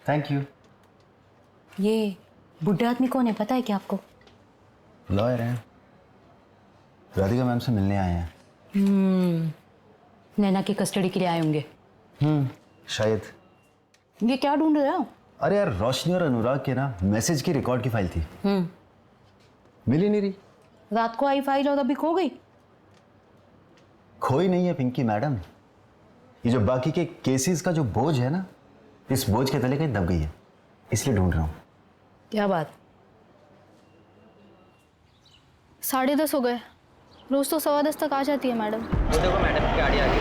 Thank you. ये बुढ़े आदमी कौन है, पता है क्या आपको? लॉयर हैं, राधिका मैम से मिलने आए हैं। नैना की कस्टडी के लिए आए होंगे। शायद। ये क्या ढूंढ रहे हो? अरे यार, रोशनी और अनुराग के ना मैसेज की रिकॉर्ड की फाइल थी। मिल ही नहीं रही। रात को आई फाइल और अभी खो गई। खोई नहीं है पिंकी मैडम, ये जो बाकी के केसेस का जो बोझ है ना, इस बोझ के तले कहीं दब गई है, इसलिए ढूंढ रहा हूँ। क्या बात? 10:30 हो गए। रोज तो 10:15 तक आ जाती है मैडम। देखो मैडम की गाड़ी आ गई।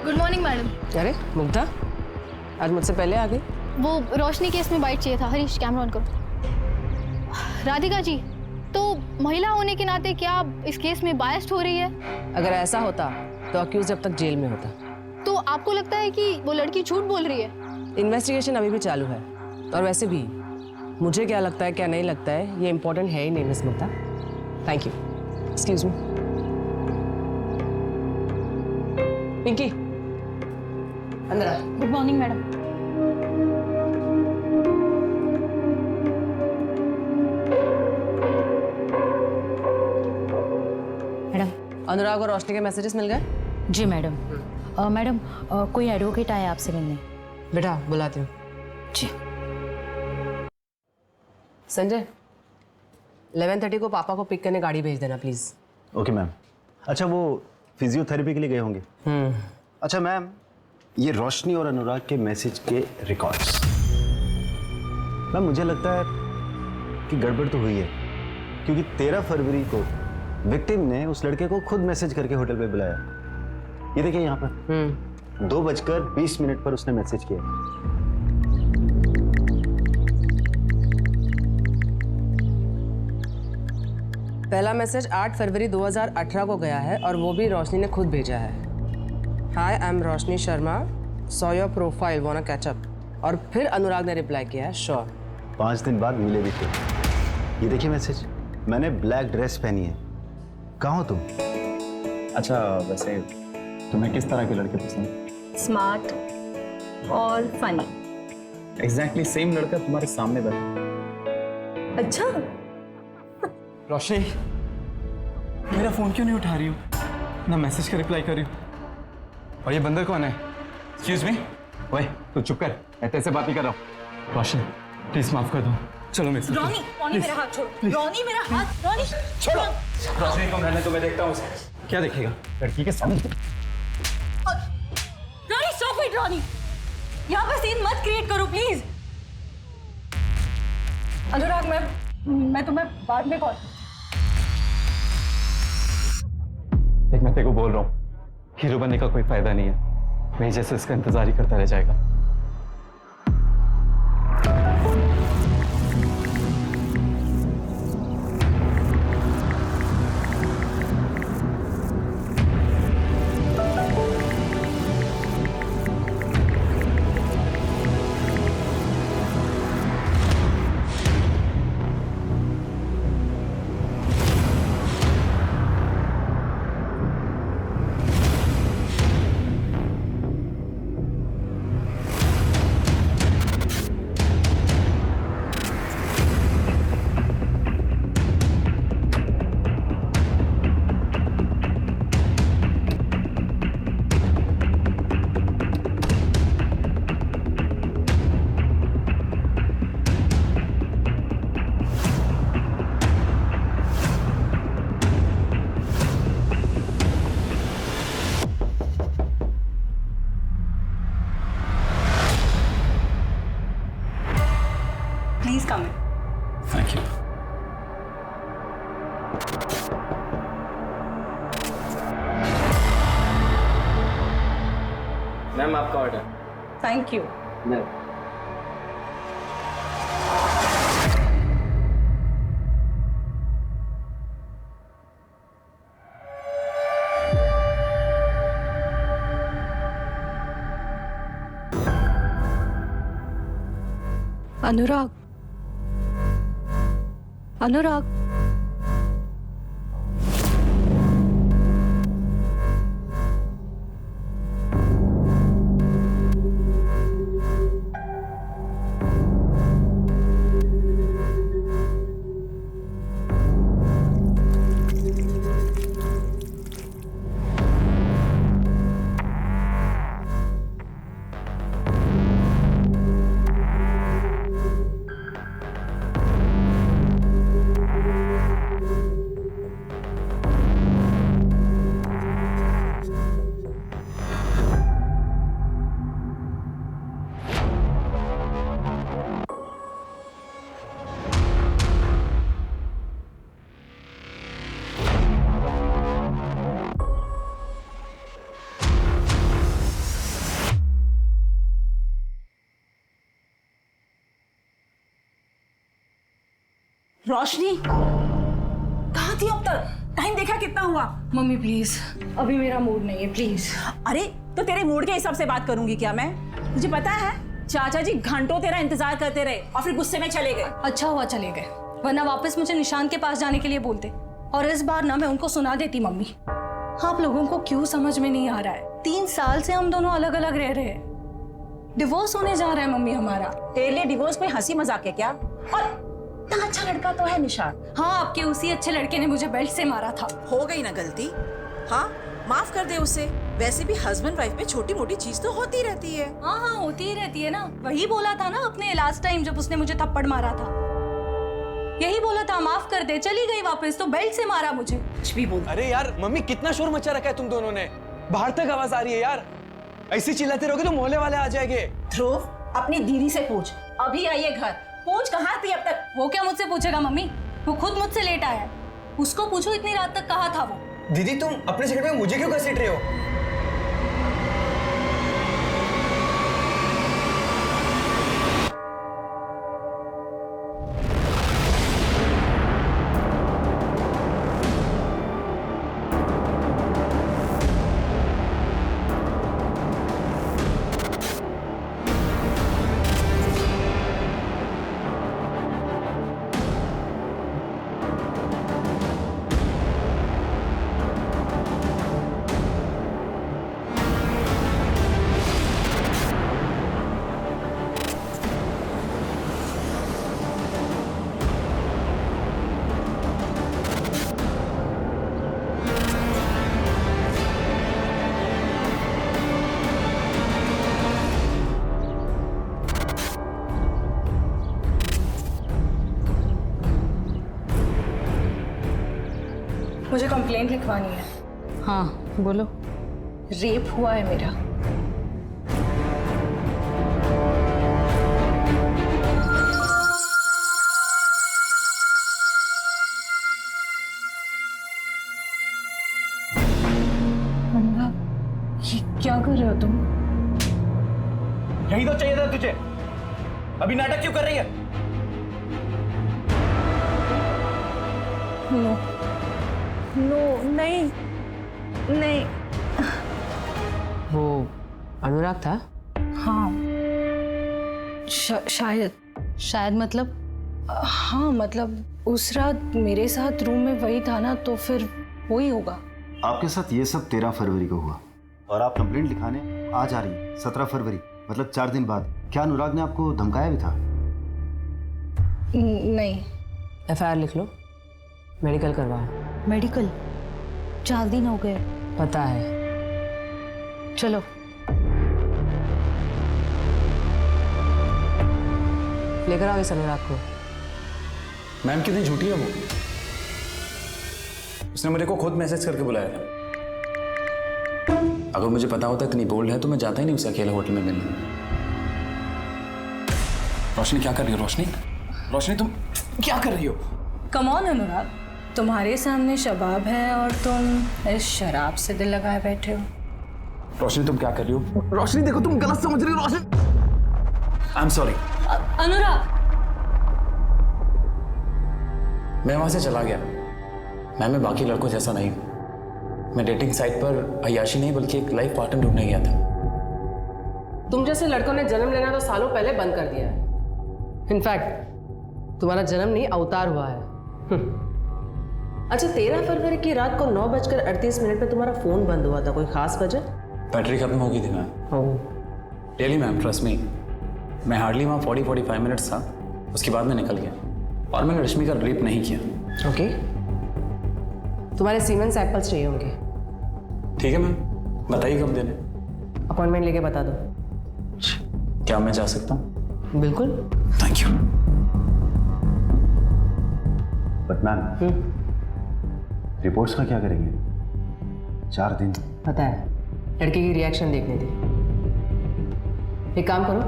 Good morning madam. अरे मुग्धा, आज मुझसे पहले आ गई। वो रोशनी केस में बाइट चाहिए था। हरीश, कैमरा ऑन करो। राधिका जी, तो महिला होने के नाते क्या आप इस केस में बायस्ड हो रही है? अगर ऐसा होता तो अक्यूज अब तक जेल में होता। तो आपको लगता है कि वो लड़की झूठ बोल रही है? इन्वेस्टिगेशन अभी भी चालू है, और वैसे भी मुझे क्या लगता है क्या नहीं लगता है ये इंपॉर्टेंट है ही नहीं miss Mugdha. Thank you. Excuse me Pinky, अंदर आ। Good morning madam. Madam. Anurag और रोशनी के मैसेजेस मिल गए? जी मैडम। मैडम, कोई एडवोकेट आया आपसे मिलने। बेटा बुलाती हूँ। जी। संजय, 11:30 को पापा को पिक करने गाड़ी भेज देना प्लीज। Okay ma'am. अच्छा, वो फिजियोथेरेपी के लिए गए होंगे। अच्छा मैम, ये रोशनी और अनुराग के मैसेज के रिकॉर्ड्स, मैम मुझे लगता है कि गड़बड़ तो हुई है, क्योंकि 13 फरवरी को विक्टिम ने उस लड़के को खुद मैसेज करके होटल पे बुलाया। ये देखिए यहाँ पर 2:20 पर उसने मैसेज किया। पहला मैसेज 8 फरवरी 2018 को गया है, और वो भी रोशनी ने खुद भेजा है। Hi, I am Roshni Sharma, saw your profile, wanna catch up. और फिर अनुराग ने रिप्लाई किया है, श्योर। 5 दिन बाद मिले भी थे। ये देखिए मैसेज, मैंने ब्लैक ड्रेस पहनी है, कहाँ हो तुम? अच्छा, वैसे तुम्हें किस तरह के लड़के पसंद? स्मार्ट और फनी। एग्जैक्टली सेम लड़का तुम्हारे सामने बैठा। अच्छा, रोशनी, मेरा फोन क्यों नहीं उठा रही हो? ना मैसेज का रिप्लाई कर रही हो। और ये बंदर कौन है? Excuse me. ओए तू चुप कर, मैं तेरे से बात नहीं कर रहा हूँ। रोशनी प्लीज माफ कर दो, चलो मेरे साथ। रॉनी, रॉनी मेरा हाथ छोड़। रॉनी मेरा हाथ, रॉनी छोड़ो। रोशनी को रहने तो मैं देखता हूँ उसे। क्या देखेगा लड़की के सामने? Ronnie stop it. रॉनी, यहाँ पे सीन मत क्रिएट करो प्लीज। अनुराग, मैं तुम्हें बाद में कॉल। देख, मैं तेरे को बोल रहा हूँ, हीरो बनने का कोई फायदा नहीं है। मैं जैसे इसका इंतजार ही करता रह जाएगा। Please come in. Thank you. Ma'am आपका order. Thank you. Anurag, Anurag, Roshni कहाँ थी अब तक? टाइम देखा कितना हुआ? मम्मी प्लीज, अभी मेरा मूड नहीं है, प्लीज। अरे तो तेरे मूड के हिसाब से बात करूंगी क्या मैं? मुझे पता है चाचा जी घंटों तेरा इंतजार करते रहे और फिर गुस्से में चले गए। अच्छा हुआ चले गए, वरना वापस मुझे निशान के पास जाने के लिए बोलते, और इस बार ना मैं उनको सुना देती। मम्मी, आप लोगों को क्यों समझ में नहीं आ रहा है? 3 साल से हम दोनों अलग अलग रह रहे हैं, डिवोर्स होने जा रहा है मम्मी हमारा। तेरे लिए डिवोर्स कोई हंसी मजाक है क्या? और इतना अच्छा लड़का तो है निशान। हाँ, आपके उसी अच्छे लड़के ने मुझे बेल्ट से मारा था। हो गई ना गलती, हाँ माफ कर दे उसे। वैसे भी हस्बैंड वाइफ में छोटी मोटी चीज तो होती रहती है। हाँ हाँ, होती ही रहती है ना। वही बोला था ना अपने लास्ट टाइम जब उसने मुझे थप्पड़ मारा था, यही बोला था माफ कर दे। चली गई वापस तो बेल्ट से मारा मुझे। कुछ भी बोल। अरे यार मम्मी, कितना शोर मचा रखा है तुम दोनों ने, बाहर तक आवाज आ रही है यार। ऐसे चिल्लाते रहोगे तो मोहल्ले वाले आ जाएंगे। ध्रुव, अपनी दीदी से पूछ, अभी आई है घर, पूछ कहाँ थी अब तक? वो क्या मुझसे पूछेगा मम्मी? वो खुद मुझसे लेट आया है, उसको पूछो इतनी रात तक कहाँ था वो। दीदी तुम अपने सिगरेट में मुझे क्यों घसीट रहे हो? मुझे कंप्लेंट लिखवानी है। हाँ बोलो। रेप हुआ है मेरा। ये क्या कर रहे हो तुम? यही तो चाहिए था तुझे, अभी नाटक क्यों कर रही है? नो नो, नहीं नहीं। वो अनुराग था? हाँ शायद मतलब, हाँ मतलब उस रात मेरे साथ रूम में वही था ना, तो फिर वही होगा। आपके साथ ये सब 13 फरवरी को हुआ और आप कंप्लेंट लिखाने आज आ रही हैं 17 फरवरी, मतलब 4 दिन बाद। क्या अनुराग ने आपको धमकाया भी था? नहीं। FIR लिख लो, मेडिकल करवाओ। मेडिकल? 4 दिन हो गए। पता है। चलो। लेकर आओ इस अनुराग को। मैम कितनी झूठी है वो, उसने मेरे को खुद मैसेज करके बुलाया था। अगर मुझे पता होता इतनी बोल्ड है तो मैं जाता ही नहीं उसे अकेले होटल में मिलने। रोशनी क्या कर रही हो? रोशनी, रोशनी तुम क्या कर रही हो? कम ऑन अनुराग, तुम्हारे सामने शबाब है और तुम इस शराब से दिल लगाए बैठे हो। रोशनी तुम क्या कर रही हो? रोशनी देखो तुम गलत समझ रही हो। रोशनी, आई एम सॉरी। अनुराग, मैं वहां से चला गया। मैं बाकी लड़कों जैसा नहीं हूं। मैं डेटिंग साइट पर अय्याशी नहीं बल्कि एक लाइफ पार्टनर ढूंढने गया था। तुम जैसे लड़कों ने जन्म लेना तो सालों पहले बंद कर दिया है। इनफैक्ट तुम्हारा जन्म नहीं, अवतार हुआ है। अच्छा, 13 फरवरी की रात को 9:38 पे तुम्हारा फोन बंद हुआ था, कोई खास वजह? बैटरी खत्म हो गई थी ma'am. Really ma'am, trust me. मैं हार्डली वहाँ 40-45 मिनट्स था, उसके बाद मैं निकल गया और मैंने रश्मि का रेप नहीं किया। ओके। तुम्हारे सीमेन सैंपल्स चाहिए होंगे। ठीक है मैम, बताइए कब देने? अपॉइंटमेंट लेके बता दो। क्या मैं जा सकता हूँ? बिल्कुल। Thank you. But ma'am, reports का क्या करेंगे? 4 दिन। पता है, लड़के की रिएक्शन देखने थी। एक काम करो,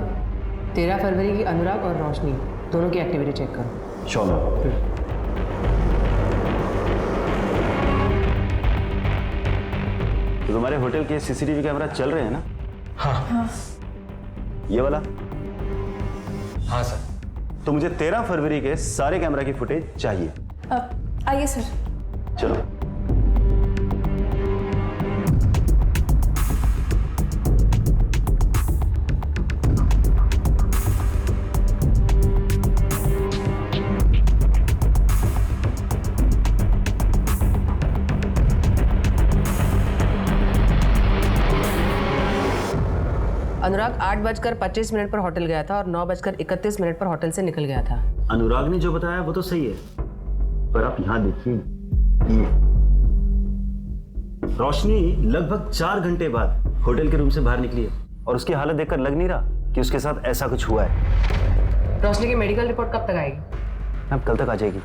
13 फरवरी की अनुराग और रोशनी दोनों की एक्टिविटी चेक करो। Sure ma'am. तो तुम्हारे होटल के CCTV कैमरा चल रहे हैं ना? हाँ। ये वाला? हाँ सर। तो मुझे 13 फरवरी के सारे कैमरा की फुटेज चाहिए। आइए सर। चलो। अनुराग 8:25 पर होटल गया था और 9:31 पर होटल से निकल गया था। अनुराग ने जो बताया वो तो सही है, पर आप यहां देखिए, ये रोशनी लगभग 4 घंटे बाद होटल के रूम से बाहर निकली है और उसकी हालत देखकर लग नहीं रहा कि उसके साथ ऐसा कुछ हुआ है। रोशनी की मेडिकल रिपोर्ट कब तक आएगी? अब कल तक आ जाएगी।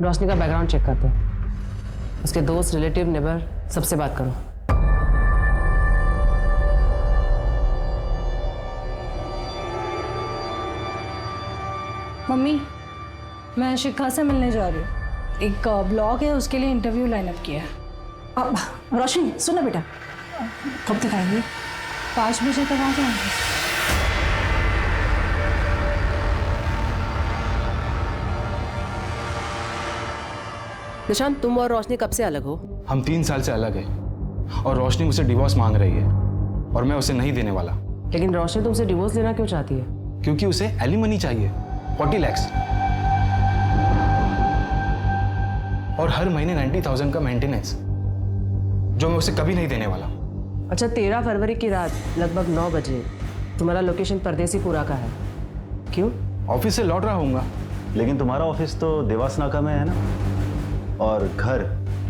रोशनी का बैकग्राउंड चेक करते हैं। उसके दोस्त, रिलेटिव, नेबर सबसे बात करो। मम्मी, मैं शिखा से मिलने जा रही हूँ। एक ब्लॉग है, उसके लिए इंटरव्यू लाइनअप किया है। अब रोशनी सुनो बेटा, कब तक आएंगे? 5 बजे तक आ जाएंगे। निशांत, तुम और रोशनी कब से अलग हो? हम 3 साल से अलग हैं और रोशनी मुझसे डिवोर्स मांग रही है और मैं उसे नहीं देने वाला। लेकिन रोशनी तुमसे डिवोर्स लेना क्यों चाहती है? क्योंकि उसे एलिमनी चाहिए, 40 लाख और हर महीने 90,000 का मेंटेनेंस, जो मैं उसे कभी नहीं देने वाला। अच्छा, 13 फरवरी की रात लगभग 9 बजे तुम्हारा लोकेशन परदेसीपुरा का है, क्यों? ऑफिस से लौट रहा हूँगा। लेकिन तुम्हारा ऑफिस तो देवास नाका में है ना, और घर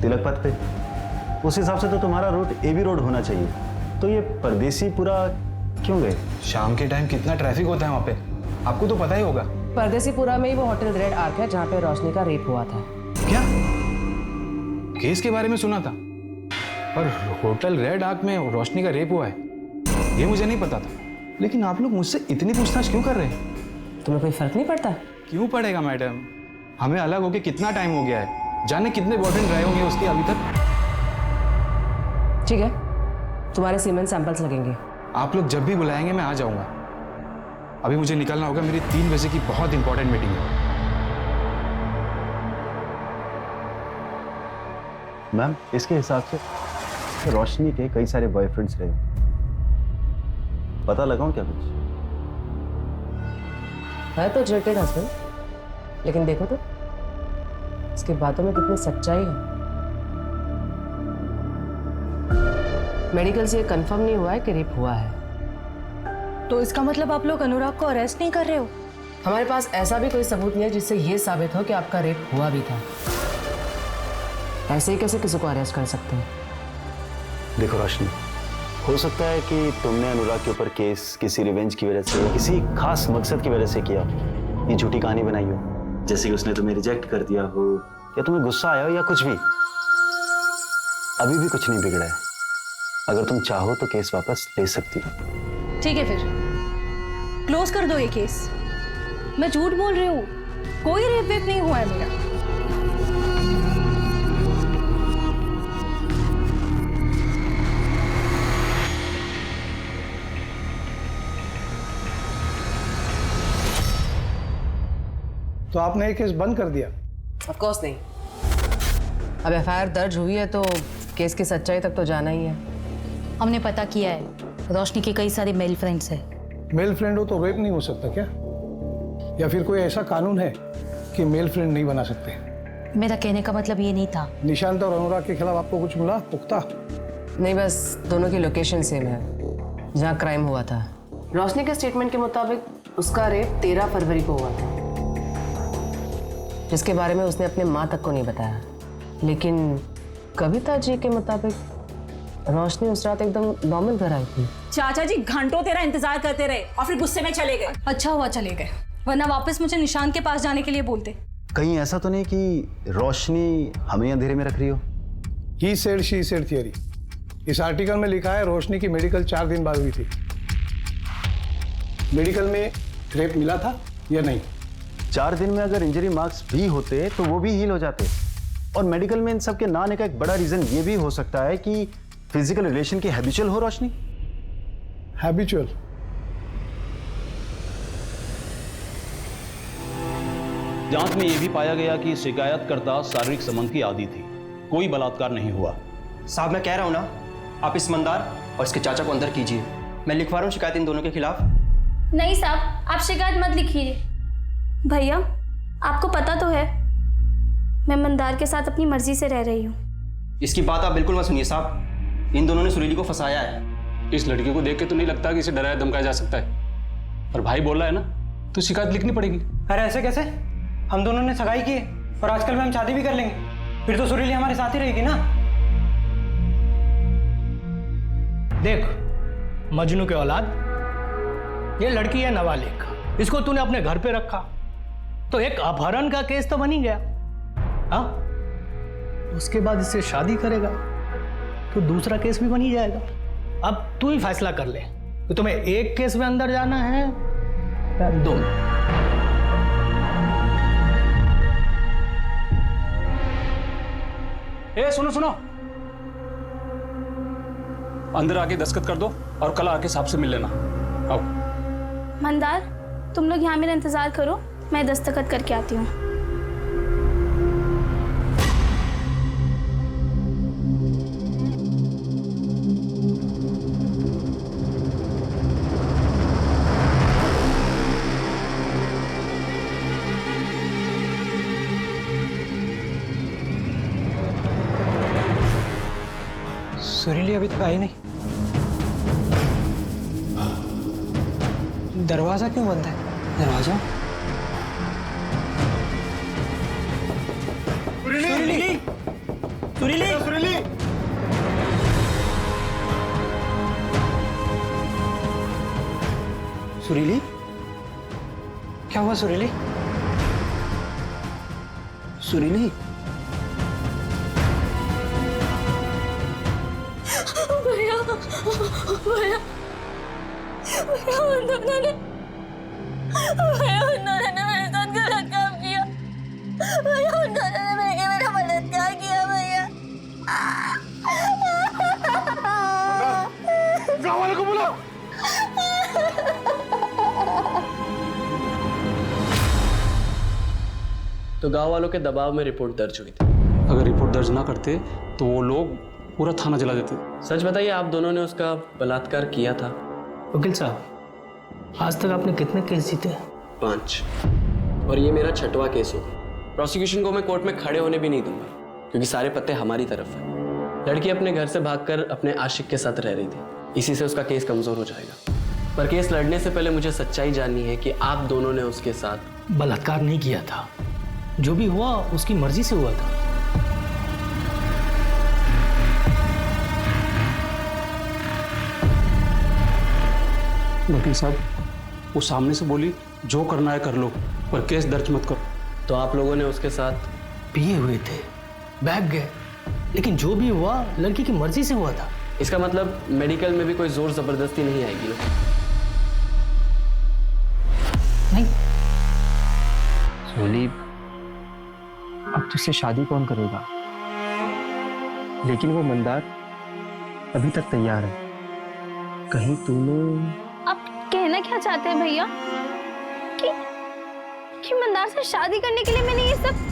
तिलक पथ पे। उस हिसाब से तो तुम्हारा रूट एबी रोड होना चाहिए। तो ये परदेसीपुरा क्यों गए? शाम के टाइम कितना ट्रैफिक होता है वहाँ पे, आपको तो पता ही होगा। परदेसीपुरा में ही वो होटल रेड आर्क है जहाँ पे रोशनी का रेप हुआ था। क्या केस के बारे में सुना था, पर होटल रेड आर्क में रोशनी का रेप हुआ है ये मुझे नहीं पता था। लेकिन आप लोग मुझसे इतनी पूछताछ क्यों कर रहे हैं? तुम्हें कोई फर्क नहीं पड़ता? क्यों पड़ेगा मैडम, हमें अलग होके कितना टाइम हो गया है, जाने कितने बॉयफ्रेंड रहे होंगे उसके अभी तक। ठीक है, तुम्हारे सीमेंट सैंपल्स लगेंगे। आप लोग जब भी बुलाएंगे मैं आ जाऊंगा। अभी मुझे निकलना होगा, मेरी 3 बजे की बहुत इंपॉर्टेंट मीटिंग है। मैम, इसके हिसाब से रोशनी के कई सारे बॉयफ्रेंड्स रहे। पता लगाऊं क्या कुछ? है तो जेटेड हस्बैंड, लेकिन देखो तो इसकी बातों में कितनी सच्चाई है। मेडिकल से ये कंफर्म नहीं हुआ है कि रेप हुआ है। तो इसका मतलब आप लोग अनुराग को अरेस्ट नहीं कर रहे हो? हमारे पास ऐसा भी कोई सबूत नहीं है जिससे ये साबित हो कि आपका रेप हुआ भी था। ऐसे ही कैसे किसी को अरेस्ट कर सकते हैं? देखो रोशनी, हो सकता है कि तुमने अनुराग के ऊपर केस किसी रिवेंज की वजह से, किसी खास मकसद की वजह से किया, ये झूठी कहानी बनाई हो, जैसे कि उसने तुम्हें रिजेक्ट कर दिया हो या तुम्हें गुस्सा आया हो या कुछ भी। अभी भी कुछ नहीं बिगड़ा है। अगर तुम चाहो तो केस वापस ले सकती हो। ठीक है, फिर क्लोज कर दो ये केस। मैं झूठ बोल रही हूँ, कोई रेप वेप नहीं हुआ है मेरा। तो आपने ये केस बंद कर दिया? ऑफ कोर्स नहीं। अब एफआईआर दर्ज हुई है तो केस की सच्चाई तक तो जाना ही है। हमने पता किया है, रोशनी के कई सारे मेल फ्रेंड्स हैं। मेल फ्रेंड हो तो रेप नहीं हो सकता क्या? या फिर कोई ऐसा कानून है कि मेल फ्रेंड नहीं बना सकते? मेरा कहने का मतलब ये नहीं था। निशांत और अनुराग के खिलाफ आपको कुछ मिला पुख्ता? नहीं, बस दोनों की लोकेशन सेम है जहाँ क्राइम हुआ था। रोशनी के स्टेटमेंट के मुताबिक उसका रेप 13 फरवरी को हुआ था, जिसके बारे में उसने अपने माँ तक को नहीं बताया। लेकिन कविता जी के मुताबिक रोशनी उस रात एकदम नॉर्मल घर आई थी। चाचा जी घंटों तेरा इंतजार करते रहे और फिर गुस्से में चले गए। अच्छा हुआ चले गए, वरना वापस मुझे निशांत के पास जाने के लिए बोलते। कहीं ऐसा तो नहीं कि रोशनी हमें अंधेरे में रख रही हो? He said she said theory. इस आर्टिकल में लिखा है रोशनी की मेडिकल 4 दिन बाद हुई थी। मेडिकल में रेप मिला था या नहीं? 4 दिन में अगर इंजरी मार्क्स भी होते तो वो भी हील हो जाते। और मेडिकल में इन सब के ना आने का एक बड़ा रीजन ये भी हो सकता है कि फिजिकल रिलेशन की हैबिचुअल हो रोशनी। हैबिचुअल? जांच में यह भी पाया गया कि शिकायतकर्ता शारीरिक संबंध की आदी थी, कोई बलात्कार नहीं हुआ। साहब मैं कह रहा हूँ ना, आप इस मंदार और इसके चाचा को अंदर कीजिए। मैं लिखवा रहा हूँ शिकायत इन दोनों के खिलाफ। नहीं साहब, आप शिकायत मत लिखिए। भैया आपको पता तो है मैं मंदार के साथ अपनी मर्जी से रह रही हूँ। इसकी बात आप बिल्कुल मत सुनिए साहब, इन दोनों ने सुरीली को फंसाया है। इस लड़की को देख के तो नहीं लगता कि इसे डराया धमकाया जा सकता है, पर भाई बोल रहा है ना तो शिकायत लिखनी पड़ेगी। अरे ऐसे कैसे? हम दोनों ने सगाई की है और आजकल में हम शादी भी कर लेंगे, फिर तो सुरीली हमारे साथ ही रहेगी ना। देख मजनू के औलाद, ये लड़की है नाबालिग, इसको तूने अपने घर पे रखा तो एक अपहरण का केस तो बन ही गया। हाँ, उसके बाद इससे शादी करेगा तो दूसरा केस भी बन ही जाएगा। अब तू ही फैसला कर ले कि तुम्हें एक केस में अंदर जाना है या दो। ए सुनो सुनो, अंदर आके दस्तखत कर दो और कल आके साहब से मिल लेना। आओ। मंदार तुम लोग यहाँ मेरा इंतजार करो, मैं दस्तखत करके आती हूँ। सुरीली अभी तक आई नहीं। दरवाजा क्यों बंद है? दरवाजा सुरीली सुरीली सुरीली सुरीली क्या हुआ? सुरीली सुरीली भैया भैया भैया उन दोनों ने मेरे साथ गलत काम किया। भैया उन दोनों ने मेरा बलात्कार किया। भैया गाँव वालों को बुलाओ। तो गांव वालों के दबाव में रिपोर्ट दर्ज हुई थी। अगर रिपोर्ट दर्ज ना करते तो वो लोग पूरा थाना जला देते। सच बताइए, आप दोनों ने उसका बलात्कार किया था? वकील साहब, आज तक आपने कितने केस जीते? 5, और ये मेरा 6वां केस होगा। प्रोसिक्यूशन को मैं कोर्ट में खड़े होने भी नहीं दूंगा, क्योंकि सारे पत्ते हमारी तरफ हैं। लड़की अपने घर से भागकर अपने आशिक के साथ रह रही थी, इसी से उसका केस कमजोर हो जाएगा। पर केस लड़ने से पहले मुझे सच्चाई जाननी है कि आप दोनों ने उसके साथ बलात्कार नहीं किया था। जो भी हुआ उसकी मर्जी से हुआ था। वकील साहब, वो सामने से बोली जो करना है कर लो, पर केस दर्ज मत करो। तो आप लोगों ने उसके साथ पिए हुए थे, बैग गए, लेकिन जो भी हुआ लड़की की मर्जी से हुआ था। इसका मतलब मेडिकल में भी कोई जोर जबरदस्ती नहीं आएगी ना? नहीं। सोनी, अब तुझसे शादी कौन करेगा? लेकिन वो मंदार अभी तक तैयार है। कहीं तूने... आप कहना क्या चाहते हैं भैया कि मंदार से शादी करने के लिए मैंने ये सब...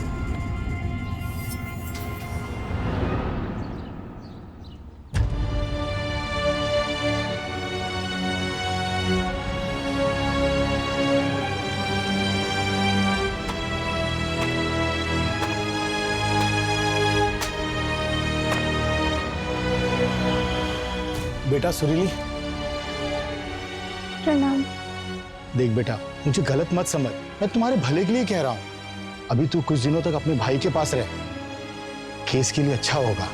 बेटा सुरीली, प्रणाम। देख बेटा, मुझे गलत मत समझ, मैं तुम्हारे भले के लिए कह रहा हूं। अभी तू कुछ दिनों तक अपने भाई के पास रह, केस के लिए अच्छा होगा।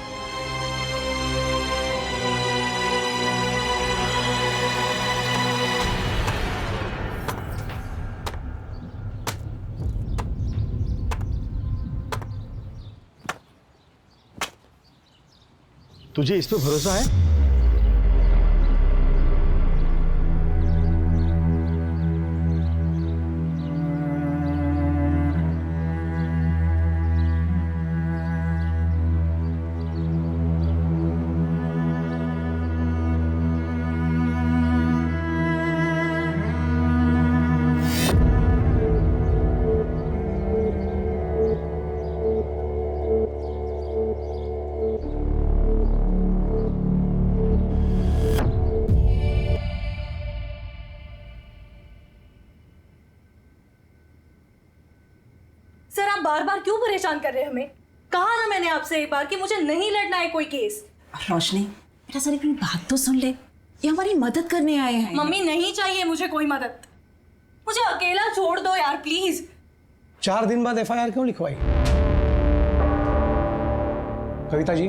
तुझे इस पे भरोसा है? बार बार क्यों परेशान कर रहे हैं हमें? कहा ना मैंने आपसे एक बार कि मुझे नहीं लड़ना है कोई केस। रोशनी बेटा सर अपनी बात तो सुन ले, ये हमारी मदद करने आए हैं। मम्मी नहीं चाहिए मुझे कोई मदद, मुझे अकेला छोड़ दो यार प्लीज। 4 दिन बाद एफआईआर क्यों लिखवाई? कविता जी,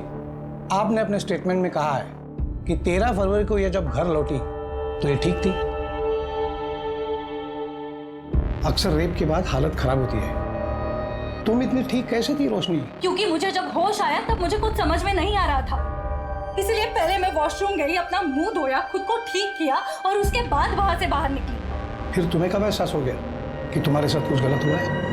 आपने अपने स्टेटमेंट में कहा है कि 13 फरवरी को यह जब घर लौटी तो ये ठीक थी। अक्सर रेप के बाद हालत खराब होती है, तुम इतनी ठीक कैसे थी रोशनी? क्योंकि मुझे जब होश आया तब मुझे कुछ समझ में नहीं आ रहा था, इसलिए पहले मैं वॉशरूम गई, अपना मुंह धोया, खुद को ठीक किया और उसके बाद वहां से बाहर निकली। फिर तुम्हें कब एहसास हो गया कि तुम्हारे साथ कुछ गलत हुआ है?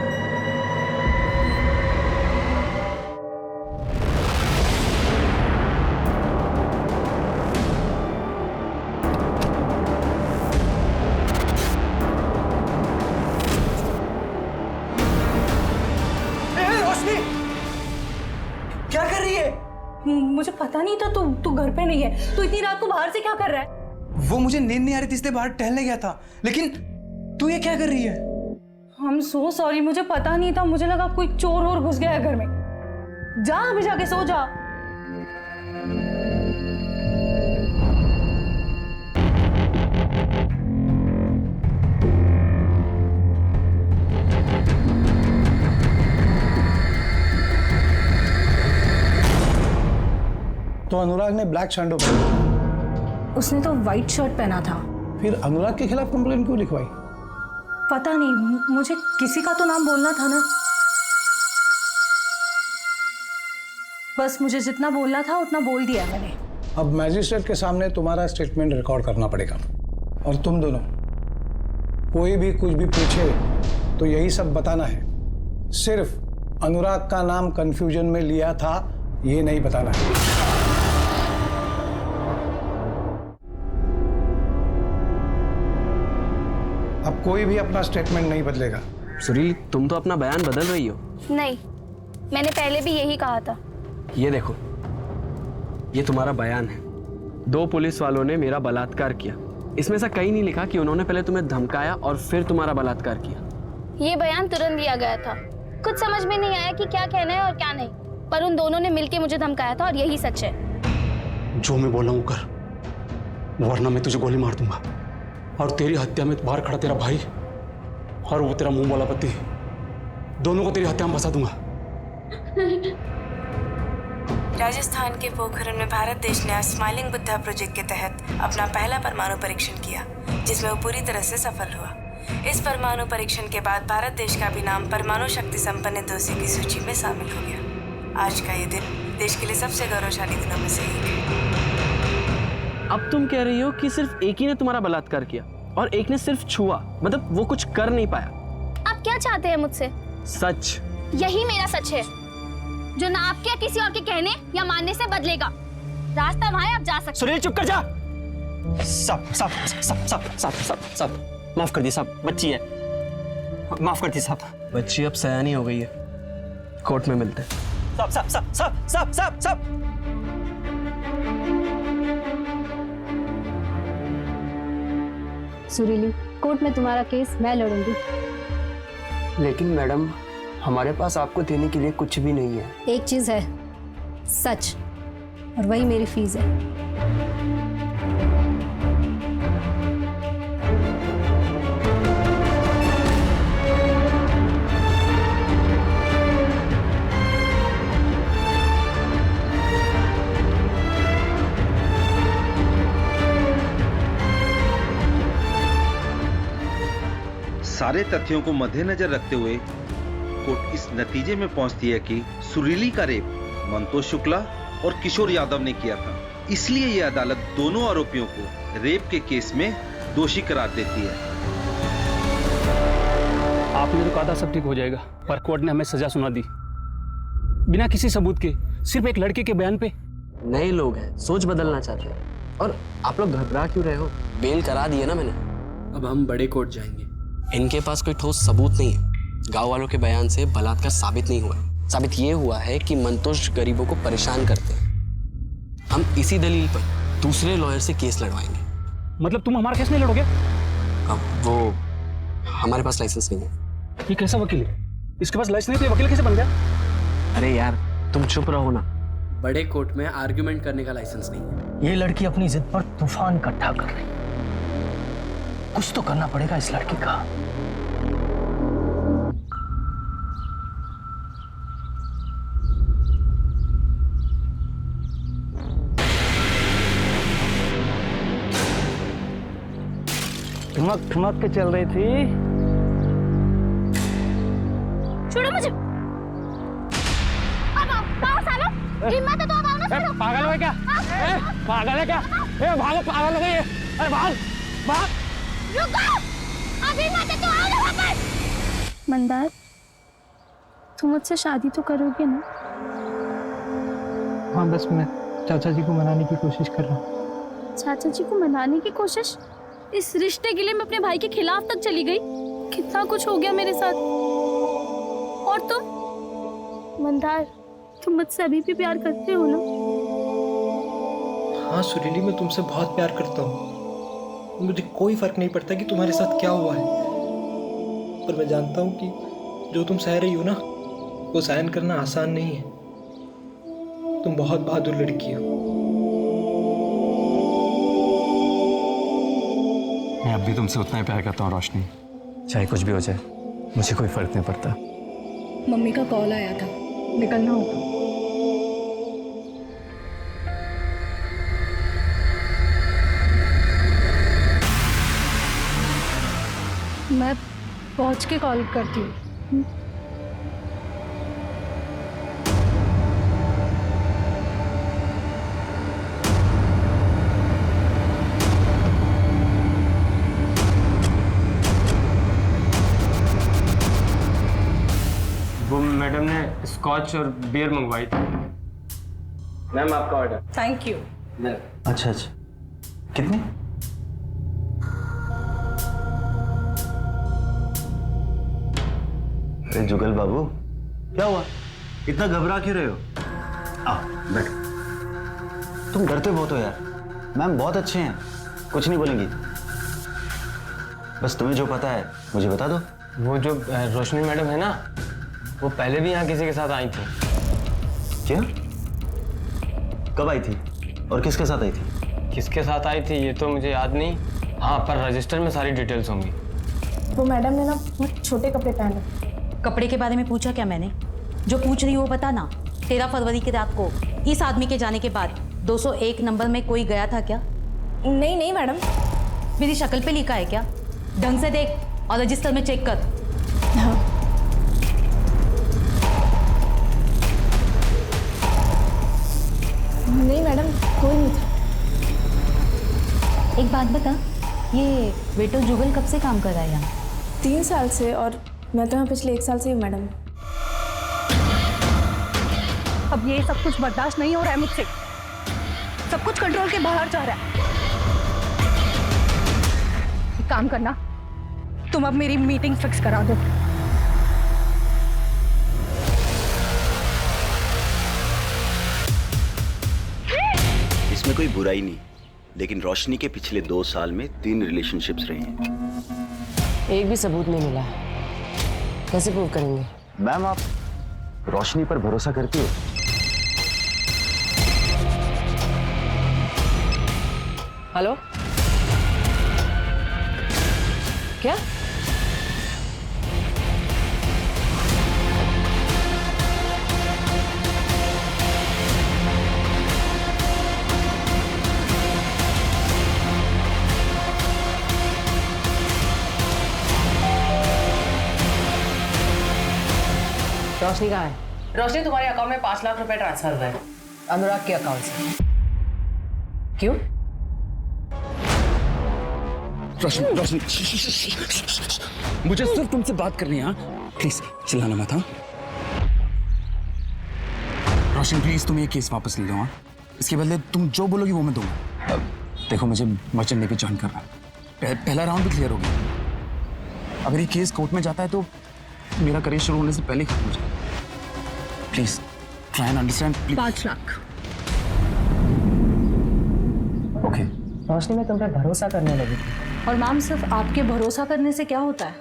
क्या कर रही है? मुझे पता नहीं था तू घर पे नहीं है। तू इतनी रात को बाहर से क्या कर रहा है? वो मुझे नींद नहीं आ रही थी इसलिए बाहर टहलने गया था, लेकिन तू ये क्या कर रही है? I'm so sorry, मुझे पता नहीं था, मुझे लगा कोई चोर और घुस गया है घर में। जा अभी जाके सो जा। तो अनुराग ने ब्लैक सैंडो पहना, उसने तो व्हाइट शर्ट पहना था। फिर अनुराग के खिलाफ कंप्लेन क्यों लिखवाई? पता नहीं, मुझे किसी का तो नाम बोलना था ना। बस मुझे जितना बोलना था उतना बोल दिया मैंने। अब मैजिस्ट्रेट के सामने तुम्हारा स्टेटमेंट रिकॉर्ड करना पड़ेगा, और तुम दोनों कोई भी कुछ भी पूछे तो यही सब बताना है। सिर्फ अनुराग का नाम कंफ्यूजन में लिया था ये नहीं बताना है। अब कोई भी अपना स्टेटमेंट नहीं बदलेगा। सुरीली, तुम तो अपना बयान बदल रही हो। नहीं, मैंने पहले भी यही कहा था। ये देखो, ये तुम्हारा बयान है। 2 पुलिस वालों ने मेरा बलात्कार किया, इसमें ऐसा कहीं नहीं लिखा कि उन्होंने पहले तुम्हें धमकाया और फिर तुम्हारा बलात्कार किया। ये बयान तुरंत दिया गया था, कुछ समझ में नहीं आया कि क्या कहना है और क्या नहीं, पर उन दोनों ने मिलकर मुझे धमकाया था और यही सच है। जो मैं बोल रहा हूँ कर, वरना मैं तुझे गोली मार दूंगा और तेरी हत्या में बाहर खड़ा तेरा भाई और वो तेरा मुंह वाला पति, दोनों को तेरी हत्या में फंसा दूंगा। राजस्थान के पोखरण में भारत देश ने आज स्माइलिंग बुद्धा प्रोजेक्ट के तहत अपना पहला परमाणु परीक्षण किया, जिसमें वो पूरी तरह से सफल हुआ। इस परमाणु परीक्षण के बाद भारत देश का भी नाम परमाणु शक्ति संपन्न देशों की सूची में शामिल हो गया। आज का ये दिन देश के लिए सबसे गौरवशाली दिनों में से एक है। अब तुम कह रही हो कि सिर्फ एक ही ने तुम्हारा बलात्कार किया और एक ने सिर्फ छुआ, मतलब वो कुछ कर नहीं पाया। आप क्या चाहते हैं मुझसे? सच। यही मेरा सच है, जो ना आपके या किसी और के कहने या मानने से बदलेगा। रास्ता वहां है, आप जा सकते। सुनील चुप कर जा। सब सब सब सब सब सब सब माफ कर दी साहब, बच्ची है, माफ कर दी साहब। बच्ची अब सयानी हो गई है, कोर्ट में मिलते हैं। सब सब सब सब सब सब सब सुरीली, कोर्ट में तुम्हारा केस मैं लड़ूंगी। लेकिन मैडम, हमारे पास आपको देने के लिए कुछ भी नहीं है। एक चीज है, सच, और वही मेरी फीस है। सारे तथ्यों को मद्देनजर रखते हुए कोर्ट इस नतीजे में पहुंचती है कि सुरीली का रेप मंतोष शुक्ला और किशोर यादव ने किया था। इसलिए यह अदालत दोनों आरोपियों को रेप के केस में दोषी करार देती है। आपने तो कहा था सब ठीक हो जाएगा, पर कोर्ट ने हमें सजा सुना दी बिना किसी सबूत के, सिर्फ एक लड़के के बयान पे। नए लोग हैं, सोच बदलना चाहते हैं, और आप लोग घबरा क्यों रहे हो? बेल करा दी है ना मैंने। अब हम बड़े कोर्ट जाएंगे। इनके पास कोई ठोस सबूत नहीं है। गांव वालों के बयान से बलात्कार साबित नहीं हुआ। साबित ये हुआ है कि मंतोष गरीबों को परेशान करते हैं। हम इसी दलील पर दूसरे लॉयर से केस लड़वाएंगे। मतलब तुम हमारा केस नहीं लड़ोगे? अब वो हमारे पास लाइसेंस नहीं है। ये कैसा वकील है? इसके पास लाइसेंस नहीं तो ये वकील कैसे बन गया? अरे यार तुम चुप रहो ना। बड़े कोर्ट में आर्ग्यूमेंट करने का लाइसेंस नहीं है। ये लड़की अपनी जिद पर तूफान इकट्ठा कर रही है। कुछ तो करना पड़ेगा इस लड़की का। ठुमक ठुमक के चल रही थी। छोड़ो मुझे। अब आओ, सालो। हिम्मत है तो अब आओ ना सालो। पागल है क्या? पागल है क्या? भागो, पागल हो गई है। अरे भाग, भाग। रुको, अभी मत तो आओ ना वापस। मंदार, तुम मुझसे शादी तो करोगे ना? हाँ, बस मैं चाचा जी को मनाने की कोशिश कर रहा हूँ। चाचा जी को मनाने की कोशिश? इस रिश्ते के लिए मैं अपने भाई के खिलाफ तक चली गई। कितना कुछ हो गया मेरे साथ। और तुम मंदार, तुम मुझसे अभी भी प्यार करते हो ना? हाँ सुरीली, मैं तुमसे बहुत प्यार करता हूँ। मुझे कोई फर्क नहीं पड़ता कि तुम्हारे साथ क्या हुआ है, पर मैं जानता हूँ कि जो तुम सह रही हो ना, वो सहन करना आसान नहीं है। तुम बहुत बहादुर लड़की हो। मैं अब भी तुमसे उतना ही प्यार करता हूँ रोशनी। चाहे कुछ भी हो जाए, मुझे कोई फर्क नहीं पड़ता। मम्मी का कॉल आया था, निकलना होगा। मैं पहुंच के कॉल करती हूँ। वो मैडम ने स्कॉच और बियर मंगवाई थी। मैम आपका ऑर्डर। Thank you. अच्छा अच्छा, कितनी? अरे जुगल बाबू, क्या हुआ? इतना घबरा क्यों रहे हो? आओ बैठो। तुम डरते बहुत हो यार। मैम बहुत अच्छे हैं, कुछ नहीं बोलेंगी। बस तुम्हें जो पता है मुझे बता दो। वो जो रोशनी मैडम है ना, वो पहले भी यहाँ किसी के साथ आई थी। क्या? कब आई थी और किसके साथ आई थी? किसके साथ आई थी ये तो मुझे याद नहीं। हाँ, पर रजिस्टर में सारी डिटेल्स होंगी। वो मैडम ने ना बहुत छोटे कपड़े पहने। कपड़े के बारे में पूछा क्या मैंने? जो पूछ रही हो वो बता ना। 13 फरवरी की रात को इस आदमी के जाने के बाद 201 नंबर में कोई गया था क्या? नहीं नहीं मैडम। मेरी शक्ल पे लिखा है क्या? ढंग से देख और रजिस्टर में चेक कर। हाँ। नहीं मैडम, कोई नहीं था। एक बात बता, ये वेटर जुगल कब से काम कर रहा है यहाँ? 3 साल से, और मैं तो यहाँ पिछले 1 साल से ही मैडम। अब ये सब कुछ बर्दाश्त नहीं हो रहा है मुझसे। सब कुछ कंट्रोल के बाहर जा रहा है। एक काम करना, तुम अब मेरी मीटिंग फिक्स करा दो। इसमें कोई बुराई नहीं, लेकिन रोशनी के पिछले 2 साल में 3 रिलेशनशिप्स रहे हैं। एक भी सबूत नहीं मिला, कैसे प्रूव करेंगे? मैम आप रोशनी पर भरोसा करती हो? हेलो, क्या? रोशनी कहाँ है? रोशनी, तुम्हारे अकाउंट में 5 लाख रुपए ट्रांसफर हुआ है अनुराग के अकाउंट से। क्यों? रोशनी, रोशनी, मुझे सिर्फ तुमसे बात करनी है। हाँ प्लीज चिल्लाना मत। हाँ रोशनी प्लीज, तुम ये केस वापस ले लो। हाँ, इसके बदले तुम जो बोलोगी वो मैं दूंगा। अब देखो, मुझे मर्चेंट नेवी ज्वाइन करना है। पहला राउंड भी क्लियर हो गया। अगर ये केस कोर्ट में जाता है तो मेरा करियर शुरू होने से पहले ही खत्म हो जाएगा। Please try and understand. 5 lakh. Okay. Roshni, मैं तुम पे भरोसा करने लगी थी। और मैम, सिर्फ आपके भरोसा करने से क्या होता है?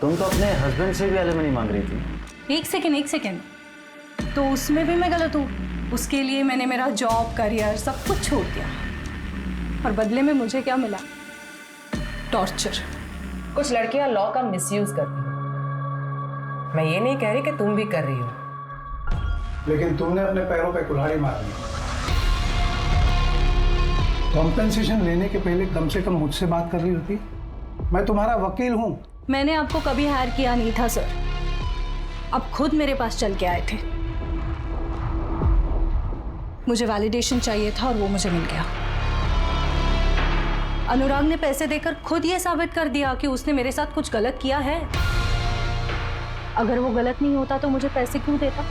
तुम तो अपने हस्बैंड से भी एलिमनी मांग रही थी। एक सेकेंड, तो उसमें भी मैं गलत हूँ। उसके लिए मैंने मेरा जॉब, करियर सब कुछ छोड़ दिया, और बदले में मुझे क्या मिला? टॉर्चर। कुछ लड़कियां लॉ का मिसयूज करती हैं। मैं ये नहीं कह रही कि तुम भी कर रही हो, लेकिन तुमने अपने पैरों पे कुल्हाड़ी मार दी। कॉम्पेंसेशन लेने के पहले कम से कम मुझसे बात कर रही होती। मैं तुम्हारा वकील हूं। मैंने आपको कभी हायर किया नहीं था सर, आप खुद मेरे पास चल के आए थे। मुझे वैलिडेशन चाहिए था और वो मुझे मिल गया। अनुराग ने पैसे देकर खुद ये साबित कर दिया कि उसने मेरे साथ कुछ गलत किया है। अगर वो गलत नहीं होता तो मुझे पैसे क्यों देता?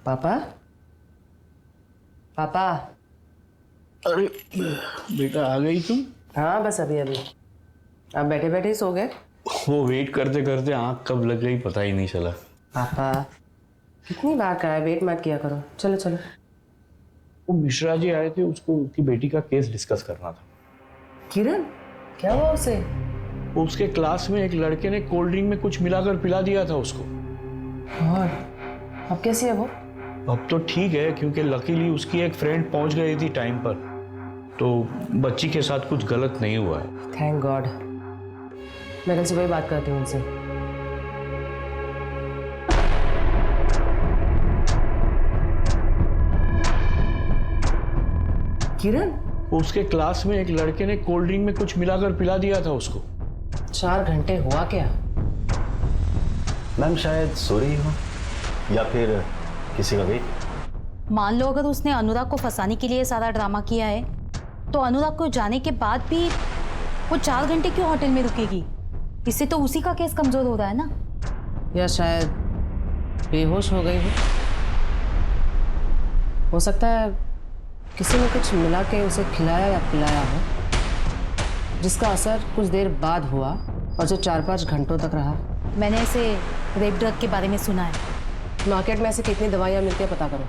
पापा, पापा। अरे बेटा, आ गई तुम? हाँ बस अभी अभी। आप बैठे बैठे ही सो गए? वो वेट करते करते आंख कब लग गई पता ही नहीं चला। पापा कितनी बार कहा है वेट मत किया करो। चलो चलो। वो मिश्रा जी आए थे, उसको उसकी बेटी का केस डिस्कस करना था। किरण, क्या हुआ उसे? उसके क्लास में एक लड़के ने कोल्ड ड्रिंक में कुछ मिलाकर पिला दिया था उसको। और अब कैसी है वो? अब तो ठीक है, क्योंकि लकीली उसकी एक फ्रेंड पहुंच गई थी टाइम पर, तो बच्ची के साथ कुछ गलत नहीं हुआ है। Thank God. मैं कल सुबह ही बात करती हूँ उनसे। किरण, उसके क्लास में एक लड़के ने कोल्ड ड्रिंक में कुछ मिलाकर पिला दिया था उसको। 4 घंटे हुआ क्या? मैम शायद सो रही हो या फिर किसी का वेट। मान लो अगर उसने अनुराग को फंसाने के लिए सारा ड्रामा किया है, तो अनुराग को जाने के बाद भी वो 4 घंटे क्यों होटल में रुकेगी? इससे तो उसी का केस कमजोर हो रहा है ना। या शायद बेहोश हो गई हो सकता है किसी ने कुछ मिला के उसे खिलाया या पिलाया हो, जिसका असर कुछ देर बाद हुआ और जो 4-5 घंटों तक रहा। मैंने ऐसे रेप ड्रग के बारे में सुना है। मार्केट में ऐसे कितनी दवाइयाँ मिलती है पता करो,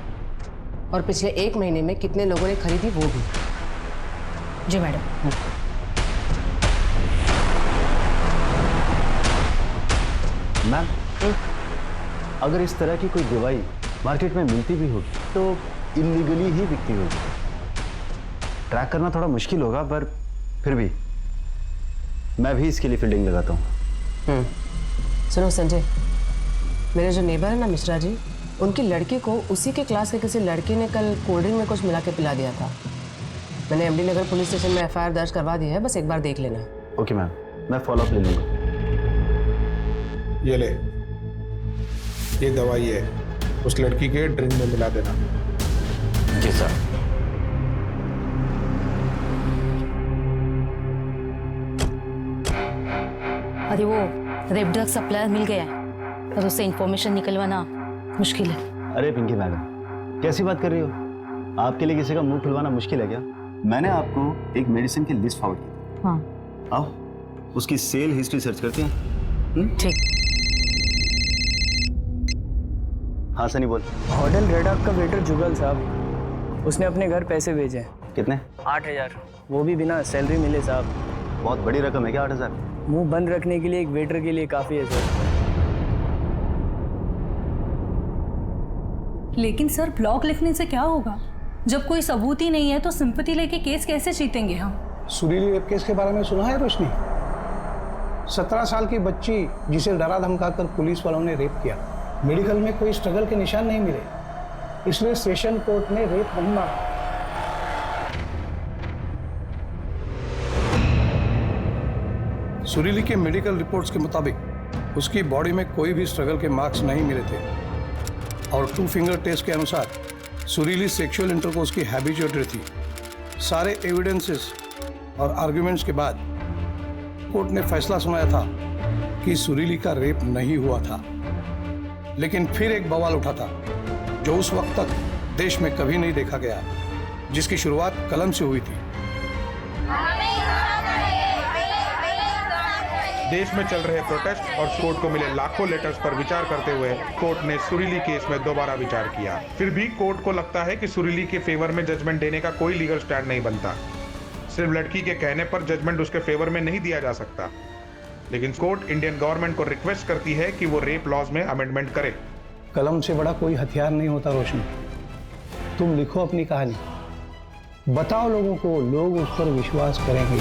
और पिछले 1 महीने में कितने लोगों ने खरीदी वो भी। जी मैडम। मैम, अगर इस तरह की कोई दवाई मार्केट में मिलती भी होगी तो इलीगली ही बिकती होगी। ट्रैक करना थोड़ा मुश्किल होगा, पर फिर भी मैं भी इसके लिए फील्डिंग लगाता हूँ। सुनो संजय, मेरे जो नेबर है ना मिश्रा जी, उनकी लड़की को उसी के क्लास के किसी लड़के ने कल कोल्ड ड्रिंक में कुछ मिला के पिला दिया था। मैंने एमडी नगर पुलिस स्टेशन में एफआईआर दर्ज करवा दी है, बस एक बार देख लेना। ओके मैम, मैं फॉलोअप ले लूँगा। ये ले, ये दवाई है, उस लड़की के ड्रिंक में मिला देना। जी सर। अरे वो रेप ड्रग सप्लायर मिल गया है, पर उससे इंफॉर्मेशन निकलवाना मुश्किल है। अरे पिंकी मैडम, कैसी बात कर रही हो? आपके लिए किसी का मुंह खुलवाना मुश्किल है क्या? मैंने आपको एक मेडिसिन की लिस्ट फॉरवर्ड की। हाँ। आओ उसकी सेल हिस्ट्री सर्च करते हैं। ठीक। हाँ सनी बोल। होटल रेड आर्क का वेटर जुगल साहब, उसने अपने घर पैसे भेजे। कितने? 8,000, वो भी बिना सैलरी मिले साहब। बहुत बड़ी रकम है क्या 8,000? मुंह बंद रखने के लिए एक वेटर के लिए काफ़ी है सर। लेकिन सर, ब्लॉग लिखने से क्या होगा? जब कोई सबूत ही नहीं है तो सिंपैथी लेके केस कैसे जीतेंगे हम? सुरीली रेप केस के बारे में सुना है रोशनी? 17 साल की बच्ची जिसे डरा धमकाकर पुलिस वालों ने रेप किया। मेडिकल में कोई स्ट्रगल के निशान नहीं मिले, इसलिए सेशन कोर्ट ने रेप नहीं माना। सुरीली के मेडिकल रिपोर्ट्स के मुताबिक उसकी बॉडी में कोई भी स्ट्रगल के मार्क्स नहीं मिले थे, और 2 फिंगर टेस्ट के अनुसार सुरीली सेक्सुअल इंटरकोर्स की हैबिचुएटरी थी। सारे एविडेंसेस और आर्ग्यूमेंट्स के बाद कोर्ट ने फैसला सुनाया था कि सुरीली का रेप नहीं हुआ था। लेकिन फिर एक बवाल उठा था जो उस वक्त तक देश में कभी नहीं देखा गया, जिसकी शुरुआत कलम से हुई थी। देश में चल रहे प्रोटेस्ट और कोर्ट को मिले लाखों लेटर्स पर विचार करते हुए कोर्ट ने सुरीली केस में दोबारा विचार किया। फिर भी कोर्ट को लगता है कि सुरीली के फेवर में जजमेंट देने का कोई लीगल स्टैंड नहीं बनता। सिर्फ लड़की के कहने पर जजमेंट उसके फेवर में नहीं दिया जा सकता। लेकिन कोर्ट इंडियन गवर्नमेंट को रिक्वेस्ट करती है कि वो रेप लॉज में अमेंडमेंट करे। कलम से बड़ा कोई हथियार नहीं होता रोशनी। तुम लिखो अपनी कहानी, बताओ लोगों को, लोग उस पर विश्वास करेंगे।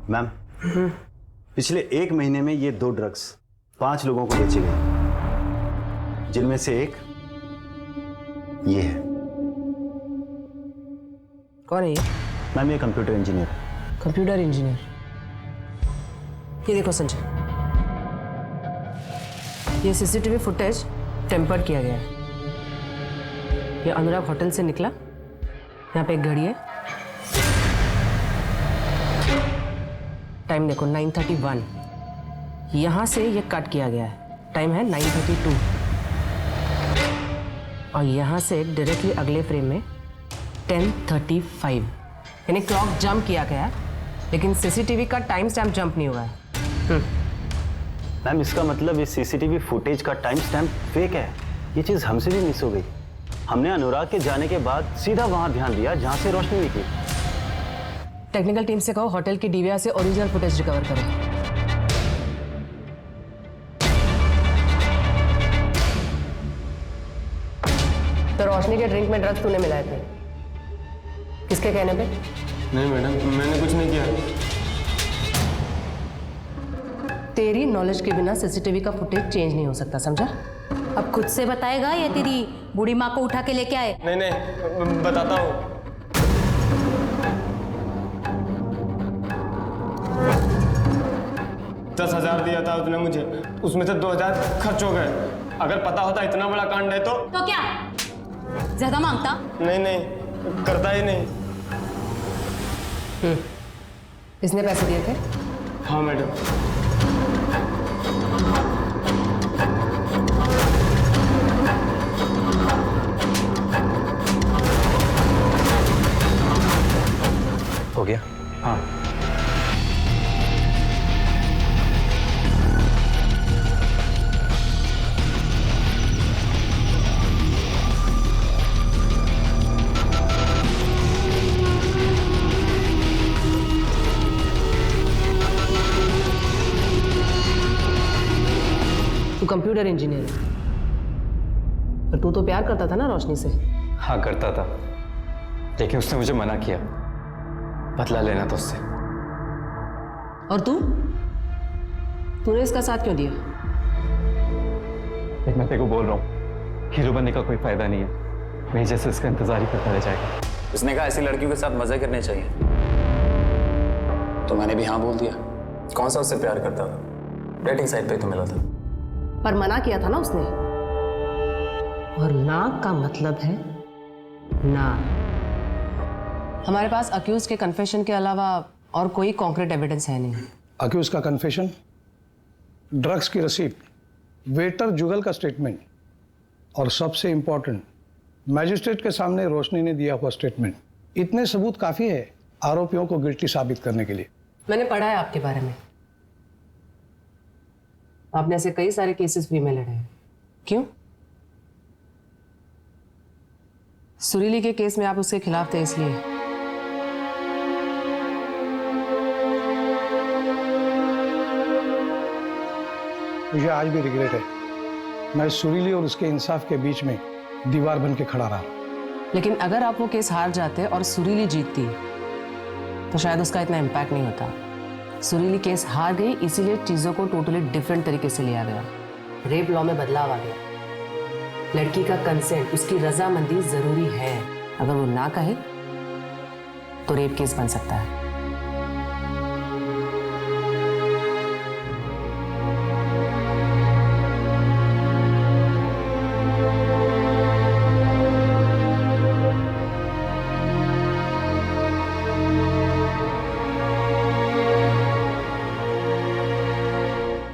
मैम, पिछले 1 महीने में ये 2 ड्रग्स 5 लोगों को बेचे गए, जिनमें से एक ये है। कौन है ये? मैम, ये कंप्यूटर इंजीनियर। Computer engineer? ये देखो संजय, ये सीसीटीवी फुटेज टेम्पर्ड किया गया है। ये अनुराग होटल से निकला, यहाँ पे एक घड़ी है, टाइम देखो 9:31। यहाँ से ये कट किया गया है, टाइम है 9:32। और यहाँ से डायरेक्टली अगले फ्रेम में 10:35, यानी क्लॉक जंप किया गया है, लेकिन सीसीटीवी का टाइम स्टैम्प जंप नहीं हुआ है। मैम, इसका मतलब इस सीसीटीवी फुटेज का टाइम स्टैम्प फेक है। ये चीज़ हमसे भी मिस हो गई। हमने अनुराग के जाने के बाद सीधा वहां ध्यान दिया जहां से रोशनी निकली। टेक्निकल टीम से कहो होटल की डीवीआर से ओरिजिनल फुटेज रिकवर करो। तो रोशनी के ड्रिंक में ड्रग्स तूने मिलाए थे, किसके कहने पे? नहीं मैडम, मैंने कुछ नहीं किया। तेरी नॉलेज के बिना सीसीटीवी का फुटेज चेंज नहीं हो सकता, समझा? अब खुद से बताएगा या तेरी बूढ़ी माँ को उठा के लेके आए? नहीं, बताता हूँ। $10,000 दिया था उसने मुझे, उसमें से 2,000 खर्च हो गए। अगर पता होता इतना बड़ा कांड है तो क्या ज्यादा मांगता? नहीं, करता ही नहीं। इसने पैसे दिए थे? हाँ मैडम। हो गया? हाँ। तू कंप्यूटर इंजीनियर है, पर तू तो प्यार करता था ना रोशनी से? हाँ करता था, लेकिन उसने मुझे मना किया, बदला लेना था उससे। और तूने इसका साथ क्यों दिया? मैं तेरे को बोल रहा हूँ, हीरो बनने का कोई फायदा नहीं है, मैं जैसे इसका इंतजार ही करता रह जाएगा। उसने कहा ऐसी लड़कियों के साथ मजे करने चाहिए, तो मैंने भी हाँ बोल दिया। कौन सा उससे प्यार करता था, डेटिंग साइट पे तो मिला था। पर मना किया था ना उसने, और ना का मतलब है ना। हमारे पास अक्यूज के कन्फेशन के अलावा और कोई कॉन्क्रीट एविडेंस है नहीं। अक्यूज का कन्फेशन, ड्रग्स की रसीद, वेटर जुगल का स्टेटमेंट, और सबसे इंपॉर्टेंट मैजिस्ट्रेट के सामने रोशनी ने दिया हुआ स्टेटमेंट। इतने सबूत काफी है आरोपियों को गिल्टी साबित करने के लिए। मैंने पढ़ा है आपके बारे में, आपने ऐसे कई सारे केसेस फ्री में लड़े हैं। क्यों? सुरीली के केस में आप उसके खिलाफ थे इसलिए। मुझे आज भी रिग्रेट है, मैं सुरीली और उसके इंसाफ के बीच में दीवार बन के खड़ा रहा। लेकिन अगर आप वो केस हार जाते और सुरीली जीतती तो शायद उसका इतना इम्पैक्ट नहीं होता। सुरीली केस हार गई, इसीलिए चीजों को टोटली डिफरेंट तरीके से लिया गया। रेप लॉ में बदलाव आ गया। लड़की का कंसेंट, उसकी रजामंदी जरूरी है। अगर वो ना कहे तो रेप केस बन सकता है।